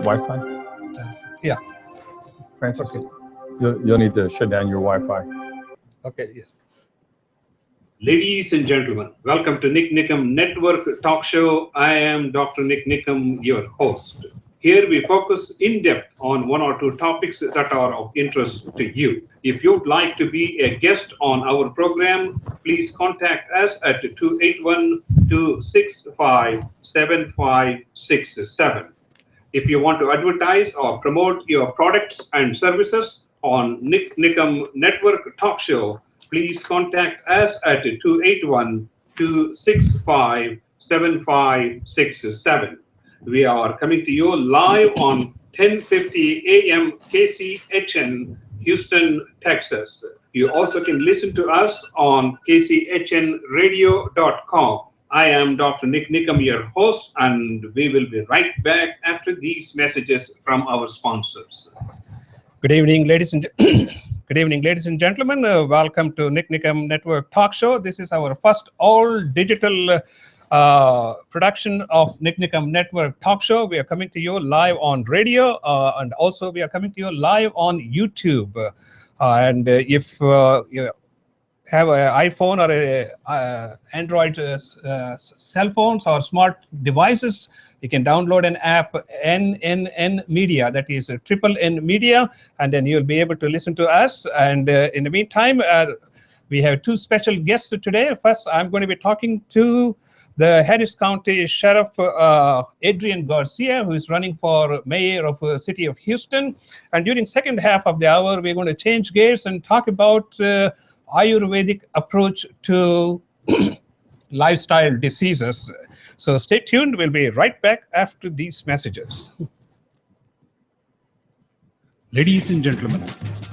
Wi-Fi? Yeah. Francis? Okay. You'll need to shut down your Wi-Fi. Okay, yeah. Ladies and gentlemen, welcome to NIK NIKAM Network Talk Show. I am Dr. NIK NIKAM, your host. Here we focus in depth on one or two topics that are of interest to you. If you'd like to be a guest on our program, please contact us at 281-265-7567. If you want to advertise or promote your products and services on NIK NIKAM Network Talk Show, please contact us at 281-265-7567. We are coming to you live on 1050 AM KCHN, Houston, Texas. You also can listen to us on kchnradio.com. I am Dr. NIK NIKAM, your host, and we will be right back after these messages from our sponsors. Good evening, ladies and gentlemen. Welcome to NIK NIKAM Network Talk Show. This is our first all-digital production of NIK NIKAM Network Talk Show. We are coming to you live on radio, and also we are coming to you live on YouTube. If you have an iPhone or a Android cell phones or smart devices, you can download an app, NNN Media, that is NNN Media, and then you'll be able to listen to us. And in the meantime, we have two special guests today. First, I'm going to be talking to the Harris County Sheriff, Adrian Garcia, who is running for mayor of the city of Houston. And during second half of the hour, we're going to change gears and talk about Ayurvedic approach to lifestyle diseases. So stay tuned. We'll be right back after these messages. Ladies and gentlemen,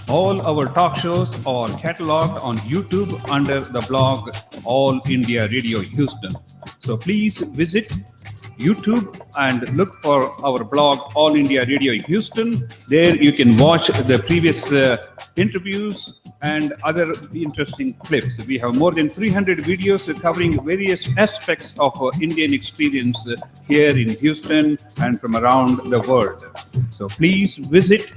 all our talk shows are cataloged on YouTube under the blog All India Radio Houston. So please visit YouTube and look for our blog All India Radio Houston. There you can watch the previous interviews and other interesting clips. We have more than 300 videos covering various aspects of Indian experience here in Houston and from around the world. So please visit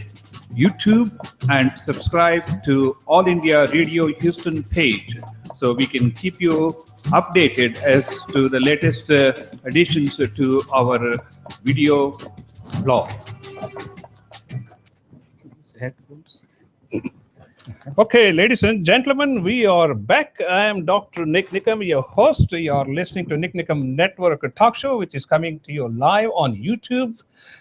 YouTube and subscribe to All India Radio Houston page so we can keep you updated as to the latest additions to our video blog. Okay, ladies and gentlemen, we are back. I am Dr. NIK NIKAM, your host. You are listening to NIK NIKAM Network Talk Show, which is coming to you live on YouTube.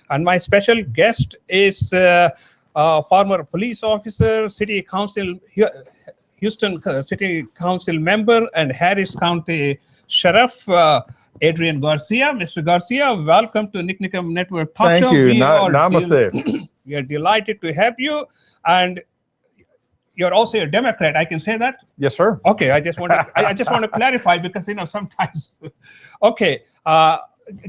And my special guest is former police officer, city council, Houston City Council member, and Harris County Sheriff, Adrian Garcia. Mr. Garcia, welcome to NIK NIKAM Network Talk Show. Thank you. Namaste. We are delighted to have you. And you're also a Democrat. I can say that? Yes, sir. Okay. I just want to clarify because, sometimes. Okay.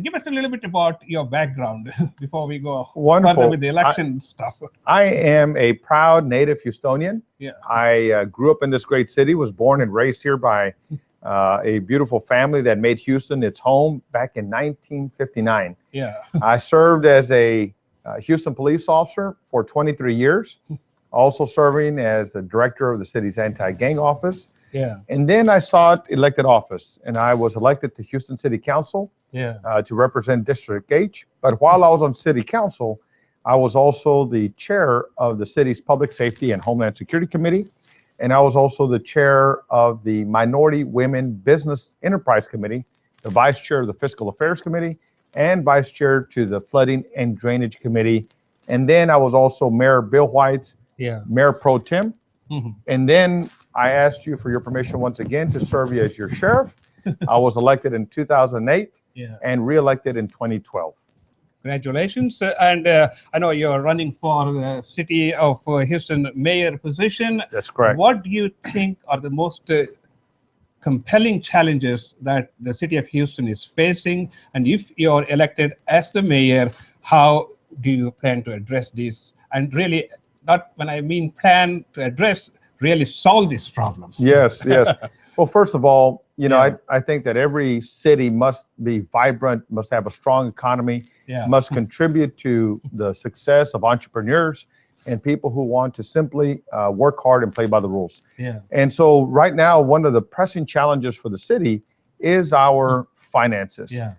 Give us a little bit about your background before we go further with the election stuff. I am a proud native Houstonian. Yeah. I grew up in this great city, was born and raised here by a beautiful family that made Houston its home back in 1959. Yeah. I served as a Houston police officer for 23 years, also serving as the director of the city's anti-gang office. Yeah. And then I sought elected office, and I was elected to Houston City Council. Yeah. To represent District H. But while I was on City Council, I was also the chair of the city's Public Safety and Homeland Security Committee. And I was also the chair of the Minority Women Business Enterprise Committee, the vice chair of the Fiscal Affairs Committee, and vice chair to the Flooding and Drainage Committee. And then I was also Mayor Bill White's Mayor Pro Tem. Mm-hmm. And then I asked you for your permission once again to serve you as your sheriff. I was elected in 2008. Yeah. And re-elected in 2012. Congratulations. And I know you're running for the city of Houston mayor position. That's correct. What do you think are the most compelling challenges that the city of Houston is facing? And if you're elected as the mayor, how do you plan to address these? And really, not when I mean plan to address, really solve these problems. Yes, yes. Well, first of all, I think that every city must be vibrant, must have a strong economy, Yeah. must contribute to the success of entrepreneurs and people who want to simply work hard and play by the rules. Yeah. And so right now, one of the pressing challenges for the city is our finances. Yeah.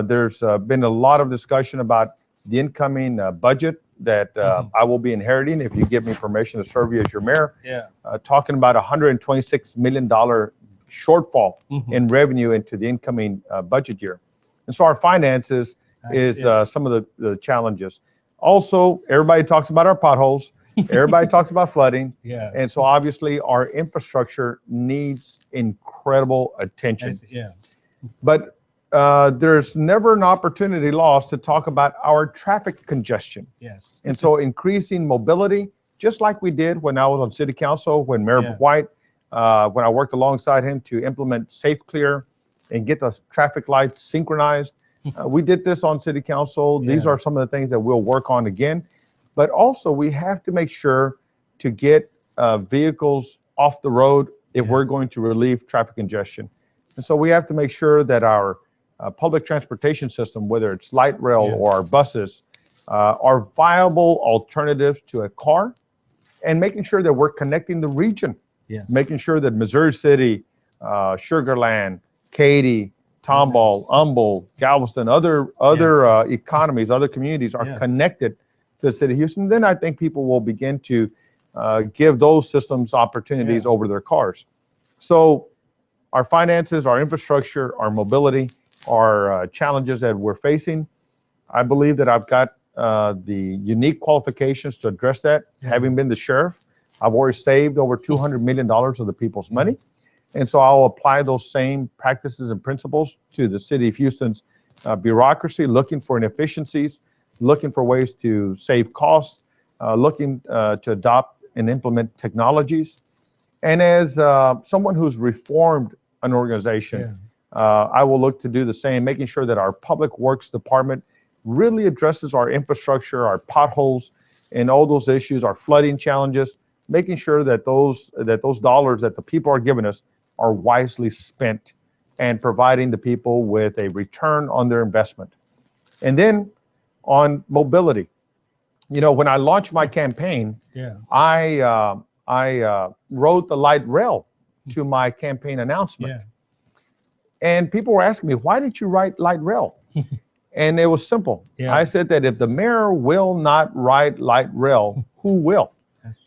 There's been a lot of discussion about the incoming budget that I will be inheriting if you give me permission to serve you as your mayor. Yeah. Talking about $126 million shortfall in revenue into the incoming budget year. And so our finances is some of the challenges. Also, everybody talks about our potholes. Everybody talks about flooding. Yeah. And so obviously our infrastructure needs incredible attention. Yeah. But there's never an opportunity lost to talk about our traffic congestion. Yes. And so increasing mobility, just like we did when I was on city council, when Mayor White, when I worked alongside him to implement Safe Clear and get the traffic lights synchronized. We did this on city council. These are some of the things that we'll work on again. But also we have to make sure to get vehicles off the road if we're going to relieve traffic congestion. And so we have to make sure that our public transportation system, whether it's light rail or our buses, are viable alternatives to a car, and making sure that we're connecting the region. Yes. Making sure that Missouri City, Sugar Land, Katy, Tomball, Humboldt, Galveston, other economies, other communities are connected to the city of Houston. Then I think people will begin to give those systems opportunities over their cars. So our finances, our infrastructure, our mobility, our challenges that we're facing, I believe that I've got the unique qualifications to address that. Having been the sheriff, I've already saved over $200 million of the people's money. And so I'll apply those same practices and principles to the city of Houston's bureaucracy, looking for inefficiencies, looking for ways to save costs, looking to adopt and implement technologies. And as someone who's reformed an organization, I will look to do the same, making sure that our public works department really addresses our infrastructure, our potholes, and all those issues, our flooding challenges, making sure that those dollars that the people are giving us are wisely spent and providing the people with a return on their investment. And then on mobility, you know, when I launched my campaign, I wrote the light rail to my campaign announcement. And people were asking me, why did you write light rail? And it was simple. I said that if the mayor will not ride light rail, who will?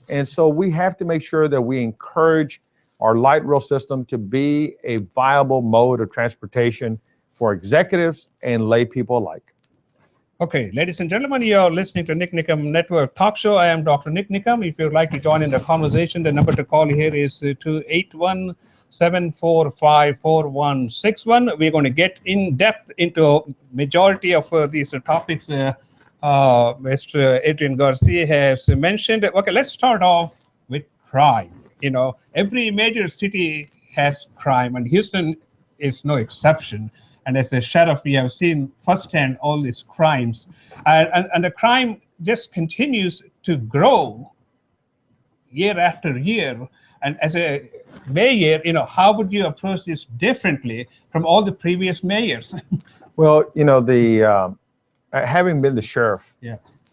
And so we have to make sure that we encourage our light rail system to be a viable mode of transportation for executives and lay people alike. Okay, ladies and gentlemen, you're listening to NIK NIKAM Network Talk Show. I am Dr. NIK NIKAM. If you'd like to join in the conversation, the number to call here is 281-745-4161. We're going to get in depth into majority of these topics Mr. Adrian Garcia has mentioned. Okay, let's start off with crime. You know, every major city has crime, and Houston is no exception. And as a sheriff, we have seen firsthand all these crimes, and the crime just continues to grow year after year. And as a mayor, you know, how would you approach this differently from all the previous mayors? Well, you know, having been the sheriff,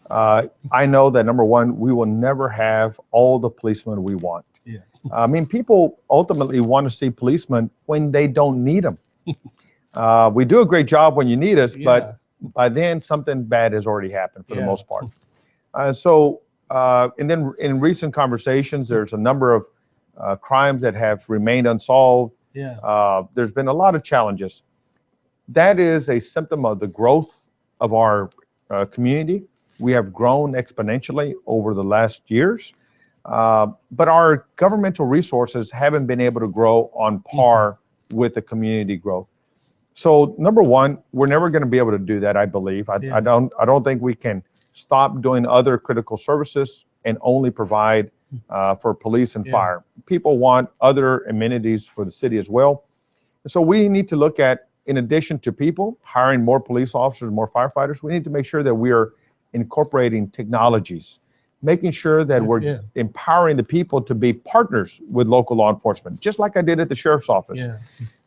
I know that number one, we will never have all the policemen we want. I mean, people ultimately want to see policemen when they don't need them. We do a great job when you need us, but by then something bad has already happened for the most part. And then in recent conversations, there's a number of crimes that have remained unsolved. There's been a lot of challenges. That is a symptom of the growth of our community. We have grown exponentially over the last years, but our governmental resources haven't been able to grow on par with the community growth. So number one, we're never going to be able to do that, I believe. I don't think we can stop doing other critical services and only provide for police and fire. People want other amenities for the city as well. So we need to look at, in addition to people, hiring more police officers, more firefighters, we need to make sure that we are incorporating technologies, making sure that we're empowering the people to be partners with local law enforcement, just like I did at the sheriff's office.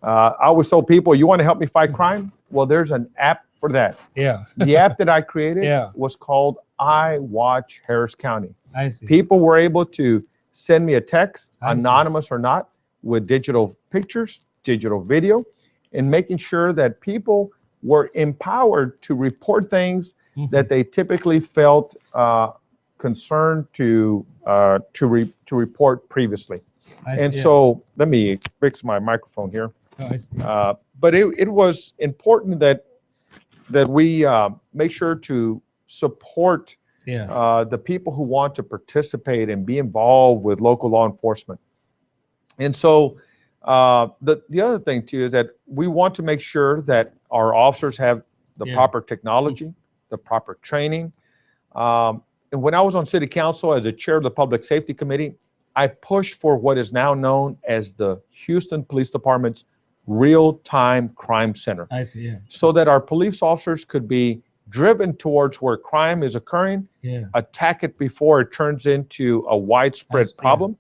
I always told people, you want to help me fight crime? Well, there's an app for that. Yeah. The app that I created Yeah. was called I Watch Harris County. I see. People were able to send me a text, I see. anonymous or not, with digital pictures, digital video, and making sure that people were empowered to report things that they typically felt concerned to report previously. And so let me fix my microphone here. Oh, I see. But it was important that we make sure to support the people who want to participate and be involved with local law enforcement. And so the other thing too is that we want to make sure that our officers have the proper technology, the proper training. And when I was on city council as a chair of the Public Safety Committee, I pushed for what is now known as the Houston Police Department's Real-Time Crime Center. I see, yeah. So that our police officers could be driven towards where crime is occurring, attack it before it turns into a widespread problem.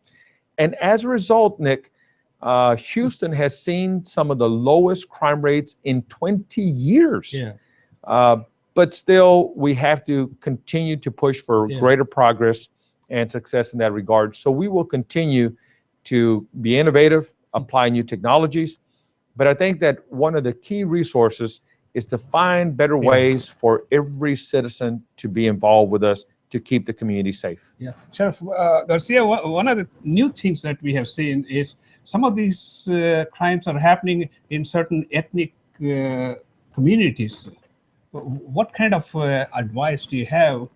And as a result, Nick, Houston has seen some of the lowest crime rates in 20 years. But still, we have to continue to push for greater progress and success in that regard. So we will continue to be innovative, apply new technologies. But I think that one of the key resources is to find better ways for every citizen to be involved with us to keep the community safe. Yeah, Sheriff Garcia, one of the new things that we have seen is some of these crimes are happening in certain ethnic communities. What kind of advice do you have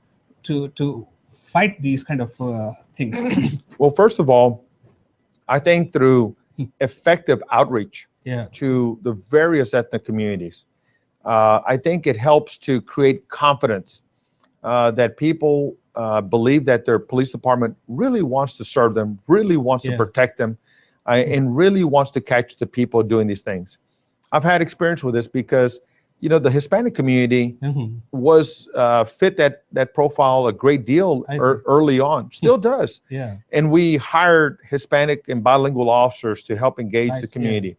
to fight these kind of things? Well, first of all, I think through effective outreach to the various ethnic communities, I think it helps to create confidence that people believe that their police department really wants to serve them, really wants to protect them, and really wants to catch the people doing these things. I've had experience with this because, you know, the Hispanic community was fit that profile a great deal early on, still does. And we hired Hispanic and bilingual officers to help engage the community.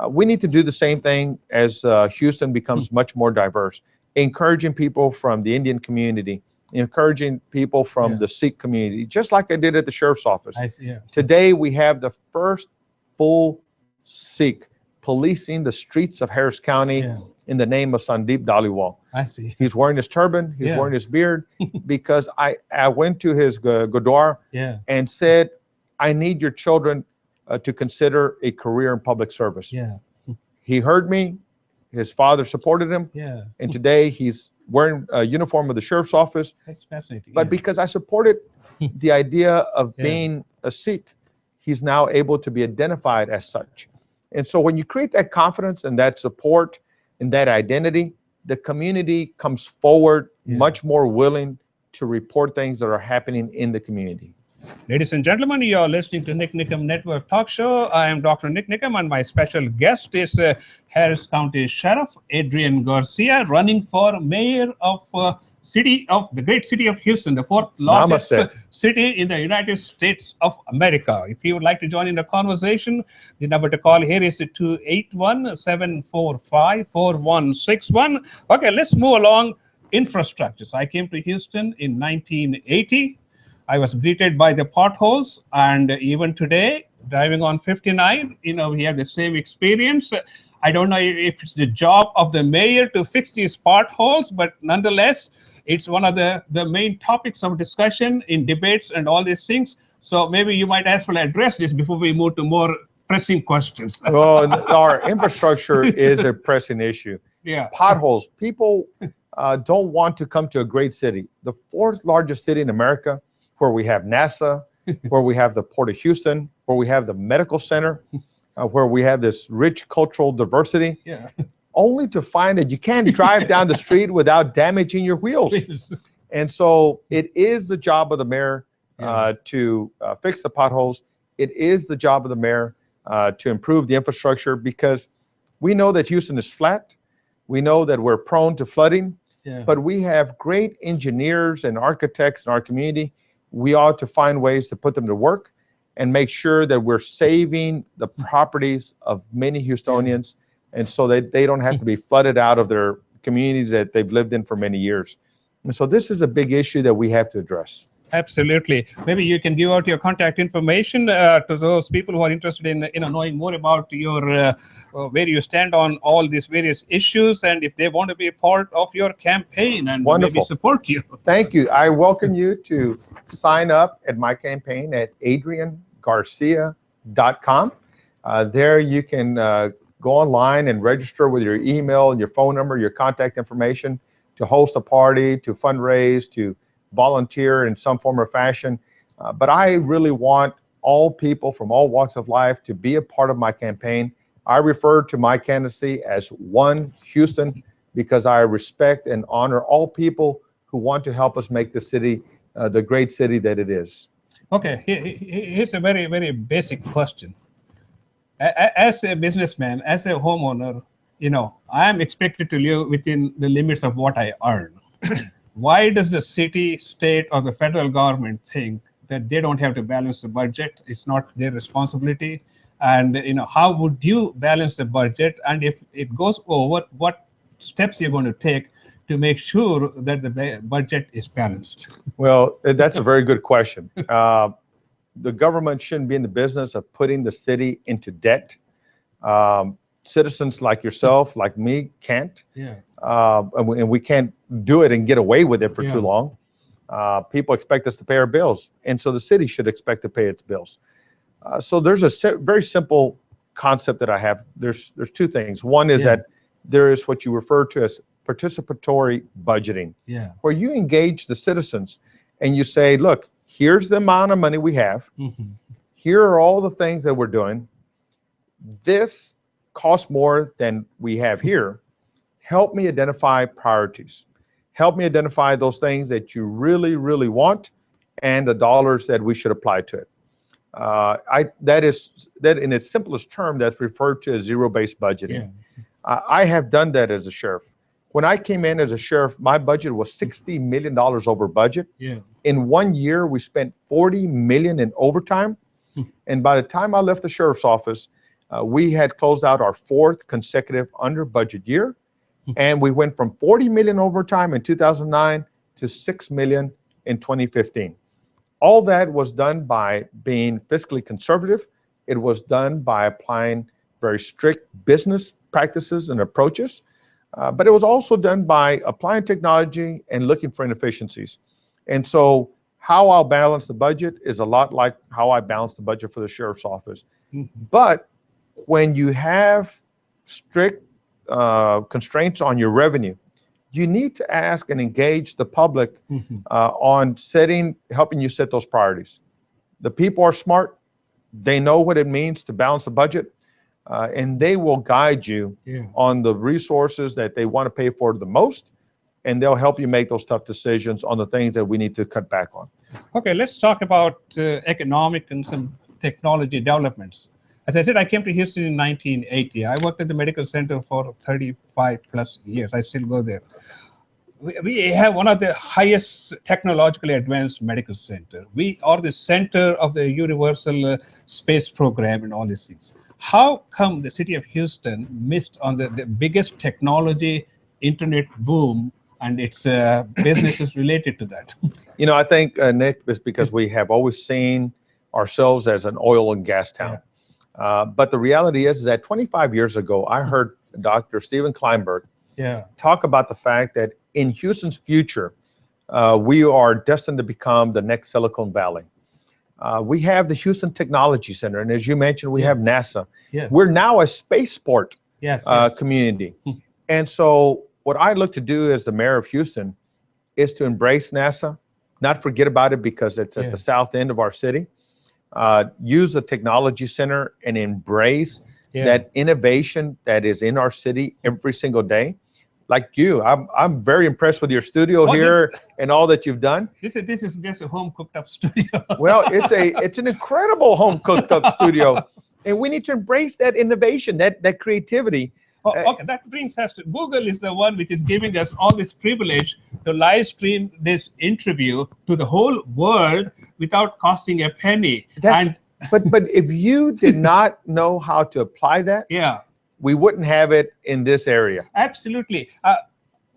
We need to do the same thing as Houston becomes much more diverse, encouraging people from the Indian community, encouraging people from the Sikh community, just like I did at the sheriff's office. Today, we have the first full Sikh policing the streets of Harris County in the name of Sandeep Dhaliwal. I see. He's wearing his turban, he's wearing his beard, because I went to his gurdwara and said, I need your children to consider a career in public service. He heard me, his father supported him, and today he's wearing a uniform of the sheriff's office. That's fascinating. But because I supported the idea of being a Sikh, he's now able to be identified as such. And so when you create that confidence and that support and that identity, the community comes forward much more willing to report things that are happening in the community. Ladies and gentlemen, you are listening to NIK NIKAM Network Talk Show. I am Dr. NIK NIKAM, and my special guest is Harris County Sheriff Adrian Garcia, running for mayor of the great city of Houston, the fourth largest city in the United States of America. If you would like to join in the conversation, the number to call here is 281-745-4161. Okay, let's move along. Infrastructure. I came to Houston in 1980. I was greeted by the potholes, and even today, driving on 59, you know, we have the same experience. I don't know if it's the job of the mayor to fix these potholes, but nonetheless, it's one of the main topics of discussion in debates and all these things. So maybe you might as well address this before we move to more pressing questions. Well, our infrastructure is a pressing issue. Potholes. People don't want to come to a great city. The fourth largest city in America, where we have NASA, where we have the Port of Houston, where we have the medical center, where we have this rich cultural diversity, only to find that you can't drive down the street without damaging your wheels. And so it is the job of the mayor to fix the potholes. It is the job of the mayor to improve the infrastructure, because we know that Houston is flat. We know that we're prone to flooding, but we have great engineers and architects in our community. We ought to find ways to put them to work and make sure that we're saving the properties of many Houstonians, and so that they don't have to be flooded out of their communities that they've lived in for many years. And so this is a big issue that we have to address. Absolutely. Maybe you can give out your contact information to those people who are interested in knowing more about your where you stand on all these various issues, and if they want to be a part of your campaign and Wonderful. maybe support you. Thank you. I welcome you to sign up at my campaign at adriangarcia.com. There you can go online and register with your email and your phone number, your contact information to host a party, to fundraise, to volunteer in some form or fashion. But I really want all people from all walks of life to be a part of my campaign. I refer to my candidacy as One Houston because I respect and honor all people who want to help us make the city the great city that it is. Okay, here's a very, very basic question. As a businessman, as a homeowner, I am expected to live within the limits of what I earn. Why does the city, state, or the federal government think that they don't have to balance the budget? It's not their responsibility. And how would you balance the budget? And if it goes over, what steps you're going to take to make sure that the budget is balanced? Well, that's a very good question. The government shouldn't be in the business of putting the city into debt. Citizens like yourself, like me, can't. Yeah. And we can't do it and get away with it for too long. People expect us to pay our bills, and so the city should expect to pay its bills. So there's a very simple concept that I have. There's two things. One is that there is what you refer to as participatory budgeting, where you engage the citizens and you say, look, here's the amount of money we have. Here are all the things that we're doing. This costs more than we have here. Help me identify priorities. Help me identify those things that you really, really want and the dollars that we should apply to it. That in its simplest term, that's referred to as zero-based budgeting. I have done that as a sheriff. When I came in as a sheriff, my budget was $60 million over budget. In 1 year, we spent $40 million in overtime. And by the time I left the sheriff's office, we had closed out our 4th consecutive under budget year. And we went from 40 million overtime in 2009 to 6 million in 2015. All that was done by being fiscally conservative. It was done by applying very strict business practices and approaches. But it was also done by applying technology and looking for inefficiencies. And so how I'll balance the budget is a lot like how I balance the budget for the sheriff's office. But when you have strict constraints on your revenue, you need to ask and engage the public on helping you set those priorities. The people are smart. They know what it means to balance the budget, and they will guide you on the resources that they want to pay for the most, and they'll help you make those tough decisions on the things that we need to cut back on. Okay, let's talk about economic and some technology developments. As I said, I came to Houston in 1980. I worked at the medical center for 35 plus years. I still go there. We have one of the highest technologically advanced medical center. We are the center of the universal space program and all these things. How come the city of Houston missed on the biggest technology internet boom and its businesses related to that? I think, Nick, it's because we have always seen ourselves as an oil and gas town. But the reality is that 25 years ago, I heard Dr. Steven Kleinberg talk about the fact that in Houston's future, we are destined to become the next Silicon Valley. We have the Houston Technology Center, and as you mentioned, we have NASA. We're now a spaceport community. And so what I look to do as the mayor of Houston is to embrace NASA, not forget about it because it's at the south end of our city. Use the technology center and embrace that innovation that is in our city every single day. Like you, I'm very impressed with your studio here and all that you've done. This is just a home cooked up studio. Well, it's an incredible home cooked up studio, and we need to embrace that innovation, that creativity. Okay, that brings us to Google is the one which is giving us all this privilege to live stream this interview to the whole world without costing a penny. But if you did not know how to apply that, we wouldn't have it in this area. Absolutely.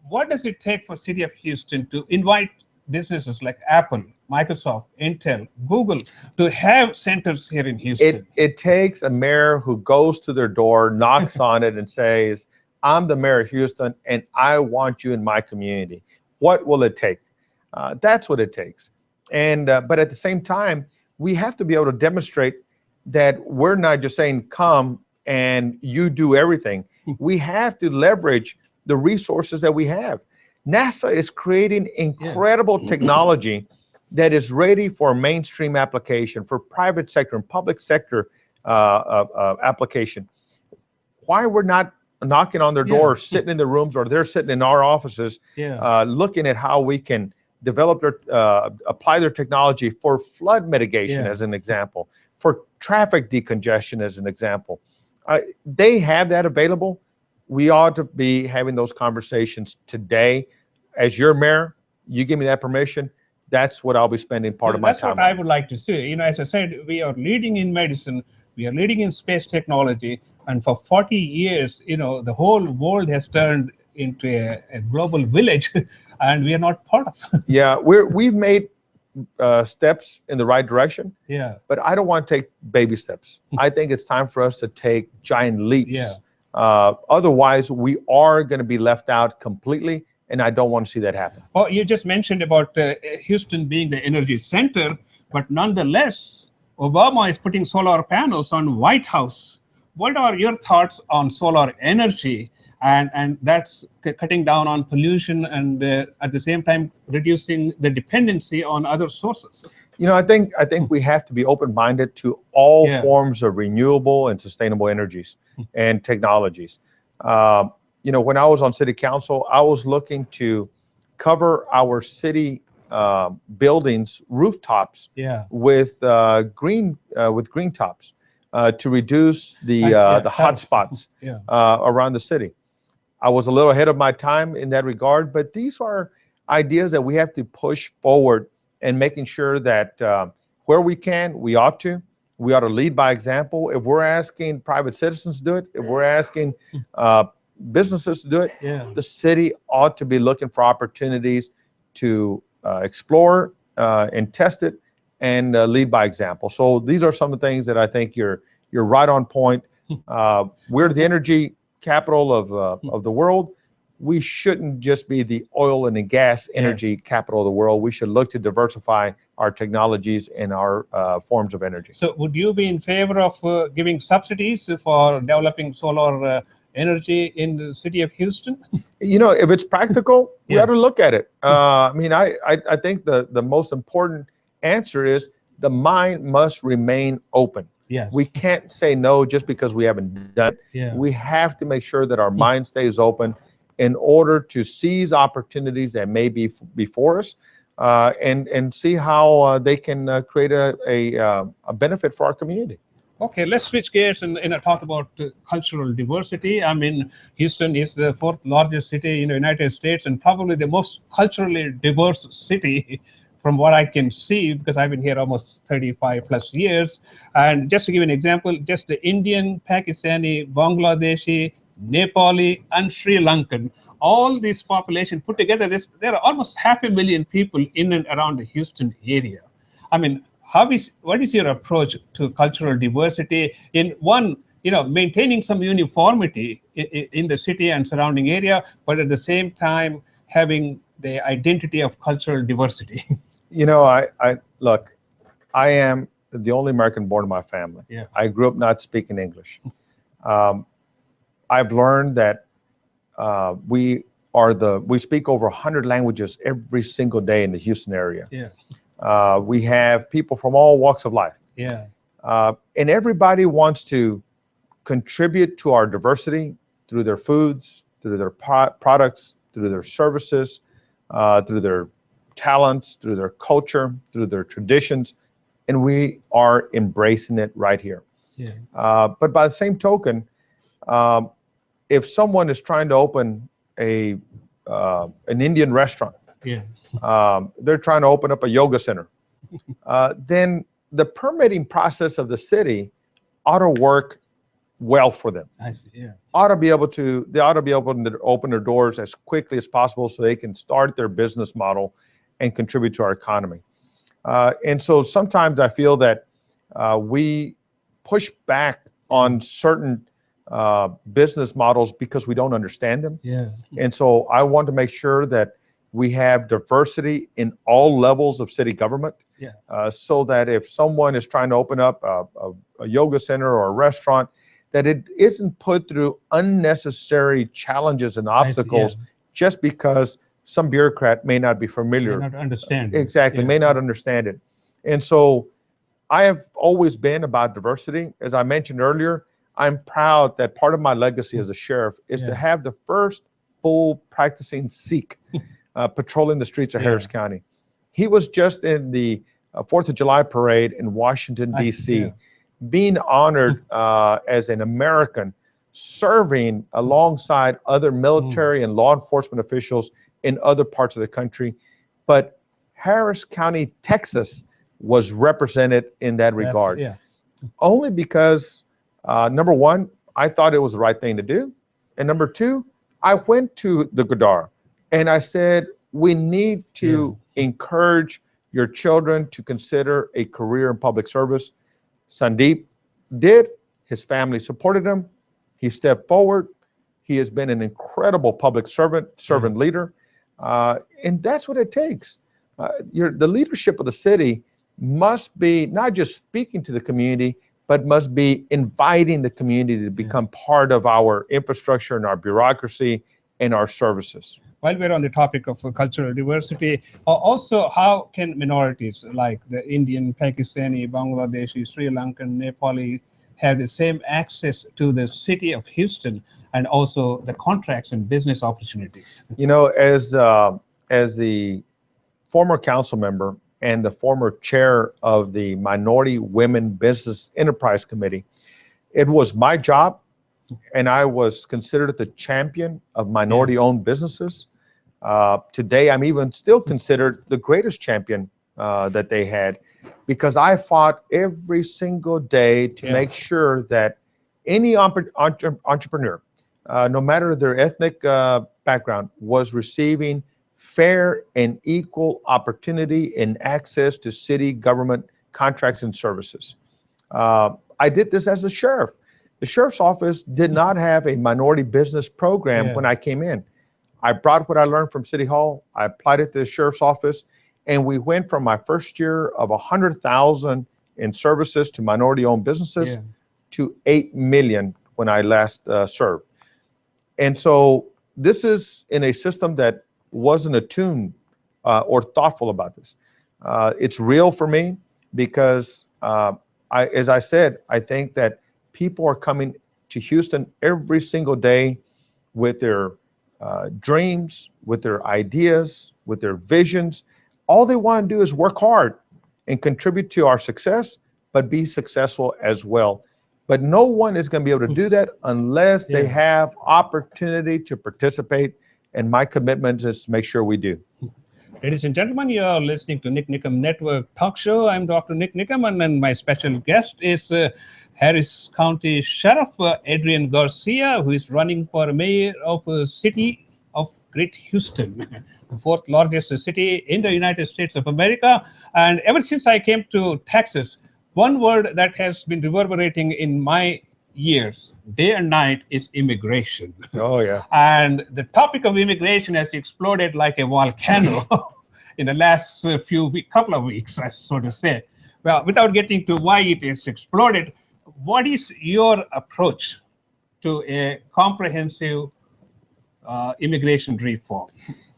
what does it take for City of Houston to invite businesses like Apple, Microsoft, Intel, Google to have centers here in Houston? It takes a mayor who goes to their door, knocks on it, and says, "I'm the mayor of Houston, and I want you in my community." What will it take? That's what it takes. And but at the same time, we have to be able to demonstrate that we're not just saying, "Come and you do everything." We have to leverage the resources that we have. NASA is creating incredible technology that is ready for mainstream application, for private sector and public sector application. Why we're not knocking on their door, sitting in the rooms, or they're sitting in our offices, looking at how we can develop their, apply their technology for flood mitigation, as an example, for traffic decongestion, as an example. They have that available. We ought to be having those conversations today. As your mayor, you give me that permission, that's what I'll be spending part of my time on. That's what I would like to see. You know, as I said, we are leading in medicine, we are leading in space technology, and for 40 years, you know, the whole world has turned into a global village, and we are not part of it. Yeah, we've made steps in the right direction. Yeah. But I don't want to take baby steps. I think it's time for us to take giant leaps. Yeah. Otherwise, we are going to be left out completely, and I don't want to see that happen. Oh, you just mentioned about Houston being the energy center, but nonetheless, Obama is putting solar panels on White House. What are your thoughts on solar energy? And that's cutting down on pollution and at the same time reducing the dependency on other sources. You know, I think we have to be open-minded to all forms of renewable and sustainable energies and technologies. You know, when I was on city council, I was looking to cover our city buildings, rooftops, with green tops to reduce the hot spots around the city. I was a little ahead of my time in that regard, but these are ideas that we have to push forward, and making sure that where we can, we ought to lead by example. If we're asking private citizens to do it, if we're asking businesses to do it, the city ought to be looking for opportunities to explore and test it and lead by example. So these are some of the things that I think you're right on point. We're the energy capital of the world. We shouldn't just be the oil and the gas energy capital of the world. We should look to diversify our technologies and our forms of energy. So would you be in favor of giving subsidies for developing solar energy in the city of Houston? You know, if it's practical, we ought to look at it. I mean, I think the most important answer is the mind must remain open. Yes. We can't say no just because we haven't done it. We have to make sure that our mind stays open in order to seize opportunities that may be before us, and see how they can create a benefit for our community. Okay, let's switch gears and talk about cultural diversity. I mean, Houston is the 4th largest city in the United States and probably the most culturally diverse city from what I can see, because I've been here almost 35 plus years. And just to give an example, just the Indian, Pakistani, Bangladeshi, Nepali, and Sri Lankan, all this population put together, there are almost 500,000 people in and around the Houston area. I mean, what is your approach to cultural diversity in one, you know, maintaining some uniformity in the city and surrounding area, but at the same time having the identity of cultural diversity? You know, look, I am the only American born in my family. I grew up not speaking English. I've learned that we speak over 100 languages every single day in the Houston area. We have people from all walks of life. And everybody wants to contribute to our diversity through their foods, through their products, through their services, through their talents, through their culture, through their traditions, and we are embracing it right here. But by the same token, if someone is trying to open an Indian restaurant, they're trying to open up a yoga center, then the permitting process of the city ought to work well for them. I see. Yeah. They ought to be able to open their doors as quickly as possible so they can start their business model and contribute to our economy. And so sometimes I feel that we push back on certain business models because we don't understand them. Yeah. And so I want to make sure that we have diversity in all levels of city government. Yeah. So that if someone is trying to open up a yoga center or a restaurant, that it isn't put through unnecessary challenges and obstacles just because some bureaucrat may not be familiar. May not understand. Exactly, Yeah. may not understand it. And so I have always been about diversity. As I mentioned earlier, I'm proud that part of my legacy as a sheriff is to have the first full practicing Sikh patrolling the streets of Harris County. He was just in the 4th of July parade in Washington, D.C., being honored as an American, serving alongside other military and law enforcement officials in other parts of the country. But Harris County, Texas was represented in that regard. Only because, number one, I thought it was the right thing to do. And number two, I went to the Gadar and I said, we need to encourage your children to consider a career in public service. Sandeep did. His family supported him. He stepped forward. He has been an incredible public servant leader. And that's what it takes. The leadership of the city must be not just speaking to the community, but must be inviting the community to become part of our infrastructure and our bureaucracy and our services. While we're on the topic of cultural diversity, also how can minorities like the Indian, Pakistani, Bangladeshi, Sri Lankan, Nepali have the same access to the city of Houston and also the contracts and business opportunities? You know, as the former council member and the former chair of the Minority Women Business Enterprise Committee, it was my job, and I was considered the champion of minority-owned businesses. Today, I'm even still considered the greatest champion that they had, because I fought every single day to make sure that any entrepreneur, no matter their ethnic background, was receiving fair and equal opportunity and access to city government contracts and services. I did this as a sheriff. The sheriff's office did not have a minority business program when I came in. I brought what I learned from City Hall, I applied it to the sheriff's office, and we went from my first year of 100,000 in services to minority-owned businesses to 8 million when I last served. And so this is in a system that wasn't attuned or thoughtful about this. It's real for me because, as I said, I think that people are coming to Houston every single day with their dreams, with their ideas, with their visions. All they want to do is work hard and contribute to our success, but be successful as well. But no one is going to be able to do that unless they have opportunity to participate. And my commitment is to make sure we do. Ladies and gentlemen, you are listening to NIK NIKAM Network Talk Show. I'm Dr. NIK NIKAM, and then my special guest is Harris County Sheriff Adrian Garcia, who is running for mayor of a city of Great Houston, the fourth largest city in the United States of America. And ever since I came to Texas, one word that has been reverberating in my years, day and night, is immigration. Oh, yeah. And the topic of immigration has exploded like a volcano in the last couple of weeks, so to say. Well, without getting to why it has exploded, what is your approach to a comprehensive immigration reform?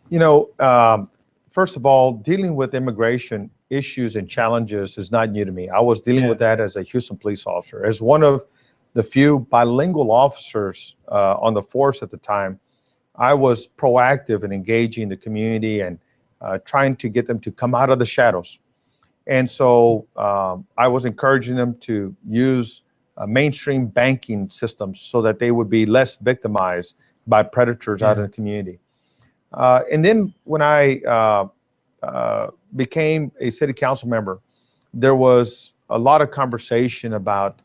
You know, first of all, dealing with immigration issues and challenges is not new to me. I was dealing with that as a Houston police officer. As one of the few bilingual officers on the force at the time, I was proactive in engaging the community and trying to get them to come out of the shadows. And so I was encouraging them to use mainstream banking systems so that they would be less victimized by predators out in the community. And then when I became a city council member, there was a lot of conversation about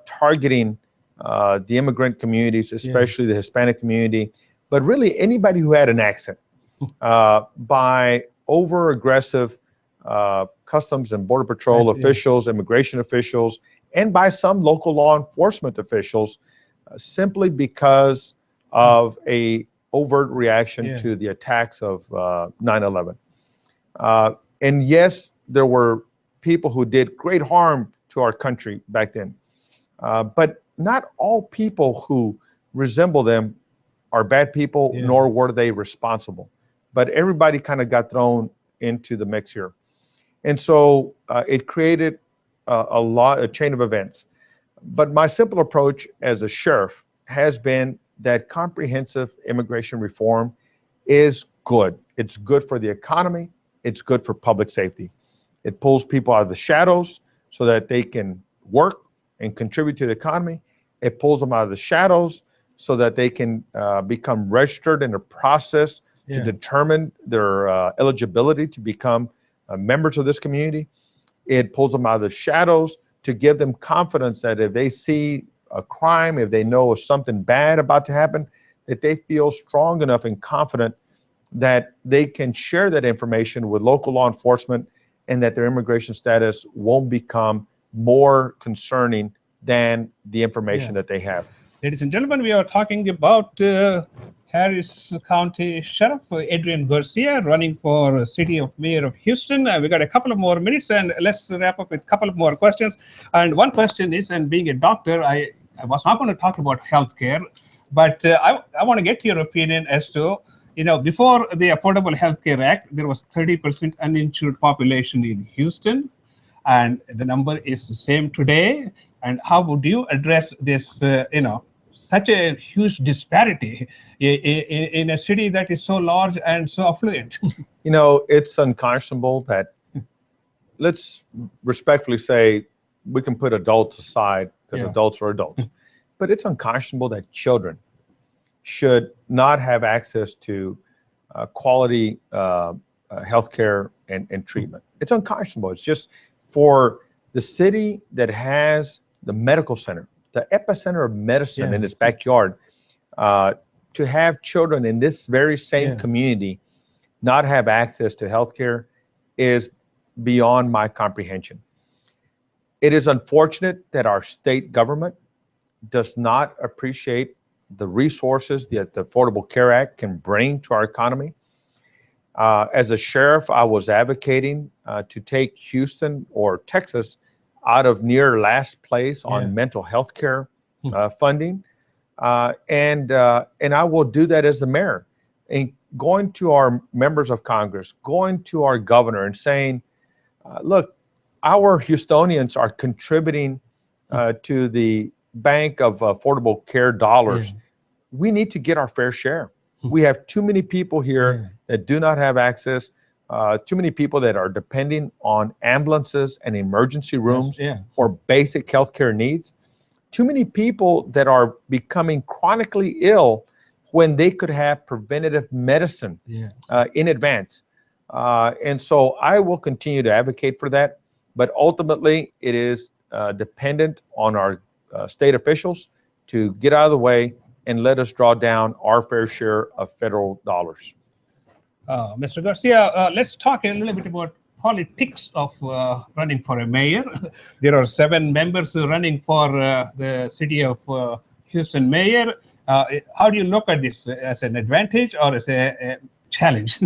targeting the immigrant communities, especially the Hispanic community, but really anybody who had an accent by over-aggressive Customs and Border Patrol officials, immigration officials, and by some local law enforcement officials, simply because of a overt reaction to the attacks of 9/11. And yes, there were people who did great harm to our country back then. But not all people who resemble them are bad people, nor were they responsible. But everybody kind of got thrown into the mix here. And so it created a chain of events. But my simple approach as a sheriff has been that comprehensive immigration reform is good. It's good for the economy. It's good for public safety. It pulls people out of the shadows so that they can work and contribute to the economy. It pulls them out of the shadows so that they can become registered in a process to determine their eligibility to become members of this community. It pulls them out of the shadows to give them confidence that if they see a crime, if they know of something bad about to happen, that they feel strong enough and confident that they can share that information with local law enforcement and that their immigration status won't become more concerning than the information that they have. Ladies and gentlemen, we are talking about Harris County Sheriff Adrian Garcia running for City of Mayor of Houston. We got a couple of more minutes, and let's wrap up with a couple of more questions. And one question is, and being a doctor, I was not going to talk about healthcare, but I want to get your opinion as to, before the Affordable Health Care Act, there was 30% uninsured population in Houston, and the number is the same today. And how would you address this, such a huge disparity in a city that is so large and so affluent? It's unconscionable that, let's respectfully say, we can put adults aside because adults are adults, but it's unconscionable that children should not have access to quality healthcare and treatment. It's unconscionable. It's just for the city that has the medical center, the epicenter of medicine in its backyard, to have children in this very same community not have access to healthcare is beyond my comprehension. It is unfortunate that our state government does not appreciate the resources that the Affordable Care Act can bring to our economy. As a sheriff, I was advocating to take Houston or Texas out of near last place on mental health care funding. And I will do that as the mayor. And going to our members of Congress, going to our governor and saying, look, our Houstonians are contributing to the bank of affordable care dollars. We need to get our fair share. We have too many people here that do not have access, too many people that are depending on ambulances and emergency rooms for basic healthcare needs. Too many people that are becoming chronically ill when they could have preventative medicine in advance. And so I will continue to advocate for that. But ultimately, it is dependent on our state officials to get out of the way and let us draw down our fair share of federal dollars. Mr. Garcia, let's talk a little bit about politics of running for a mayor. There are 7 members running for the city of Houston mayor. How do you look at this, as an advantage or as a challenge?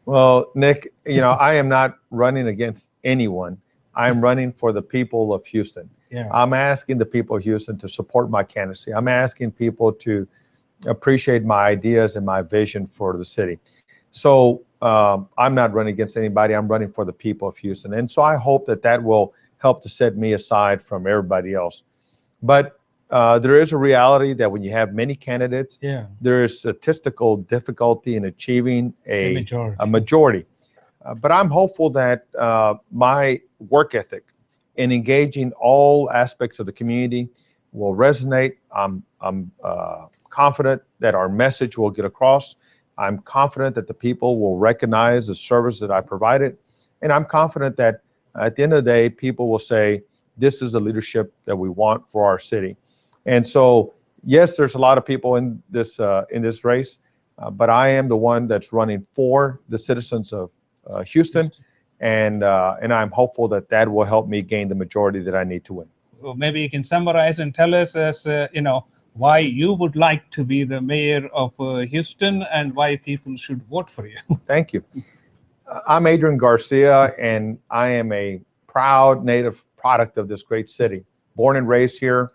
Well, Nick, I am not running against anyone. I'm running for the people of Houston. I'm asking the people of Houston to support my candidacy. I'm asking people to appreciate my ideas and my vision for the city. So I'm not running against anybody. I'm running for the people of Houston. And so I hope that will help to set me aside from everybody else. But there is a reality that when you have many candidates, there is statistical difficulty in achieving a majority. But I'm hopeful that my work ethic in engaging all aspects of the community will resonate. I'm confident that our message will get across. I'm confident that the people will recognize the service that I provided. And I'm confident that at the end of the day, people will say, this is the leadership that we want for our city. And so, yes, there's a lot of people in this race, but I am the one that's running for the citizens of Houston, and I'm hopeful that that will help me gain the majority that I need to win. Well, maybe you can summarize and tell us, as why you would like to be the mayor of Houston and why people should vote for you. Thank you. I'm Adrian Garcia, and I am a proud native product of this great city. Born and raised here,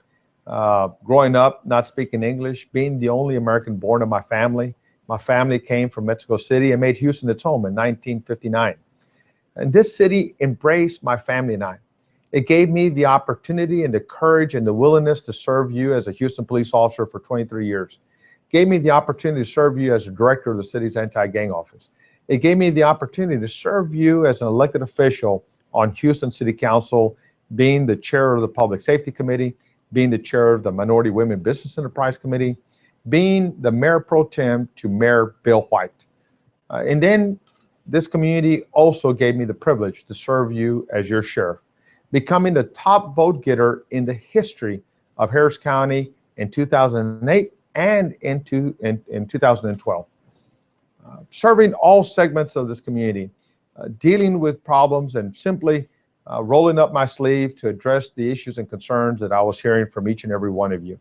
growing up, not speaking English, being the only American born in my family. My family came from Mexico City and made Houston its home in 1959. And this city embraced my family and I. It gave me the opportunity and the courage and the willingness to serve you as a Houston police officer for 23 years. It gave me the opportunity to serve you as a director of the city's anti-gang office. It gave me the opportunity to serve you as an elected official on Houston City Council, being the chair of the Public Safety Committee, being the chair of the Minority Women Business Enterprise Committee, being the mayor pro tem to Mayor Bill White. And then this community also gave me the privilege to serve you as your sheriff, becoming the top vote getter in the history of Harris County in 2008 and in 2012. Serving all segments of this community, dealing with problems and simply rolling up my sleeve to address the issues and concerns that I was hearing from each and every one of you.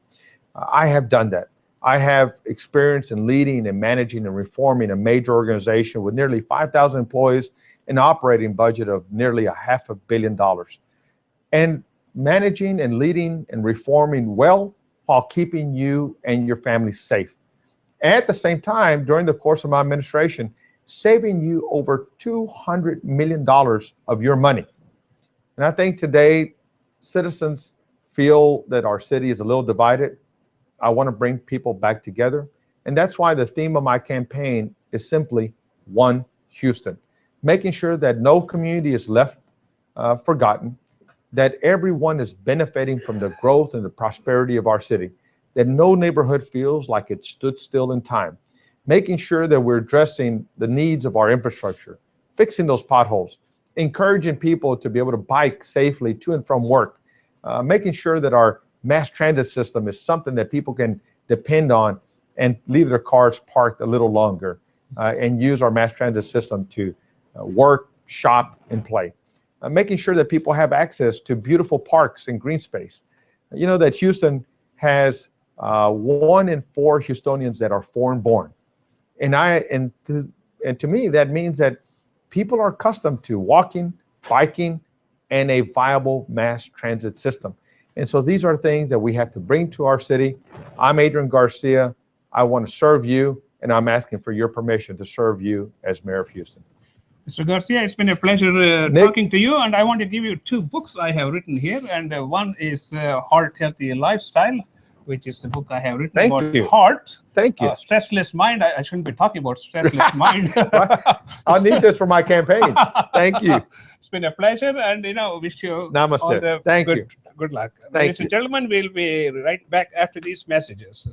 I have done that. I have experience in leading and managing and reforming a major organization with nearly 5,000 employees and an operating budget of nearly $500 million. And managing and leading and reforming well while keeping you and your family safe. At the same time, during the course of my administration, saving you over $200 million of your money. And I think today, citizens feel that our city is a little divided. I want to bring people back together. And that's why the theme of my campaign is simply One Houston, making sure that no community is left forgotten, that everyone is benefiting from the growth and the prosperity of our city, that no neighborhood feels like it stood still in time, making sure that we're addressing the needs of our infrastructure, fixing those potholes, encouraging people to be able to bike safely to and from work, making sure that our mass transit system is something that people can depend on and leave their cars parked a little longer and use our mass transit system to work, shop, and play. Making sure that people have access to beautiful parks and green space. You know that Houston has 1 in 4 Houstonians that are foreign born. And to me, that means that people are accustomed to walking, biking, and a viable mass transit system. And so these are things that we have to bring to our city. I'm Adrian Garcia. I want to serve you, and I'm asking for your permission to serve you as mayor of Houston. Mr. Garcia, it's been a pleasure talking to you, and I want to give you 2 books I have written here, and one is Heart Healthy Lifestyle, which is the book I have written about heart. Thank you. Stressless mind. I shouldn't be talking about stressless mind. I'll need this for my campaign. Thank you. It's been a pleasure, and wish you Namaste. all the Thank you. Good luck. Thank Ladies you. and gentlemen, we'll be right back after these messages.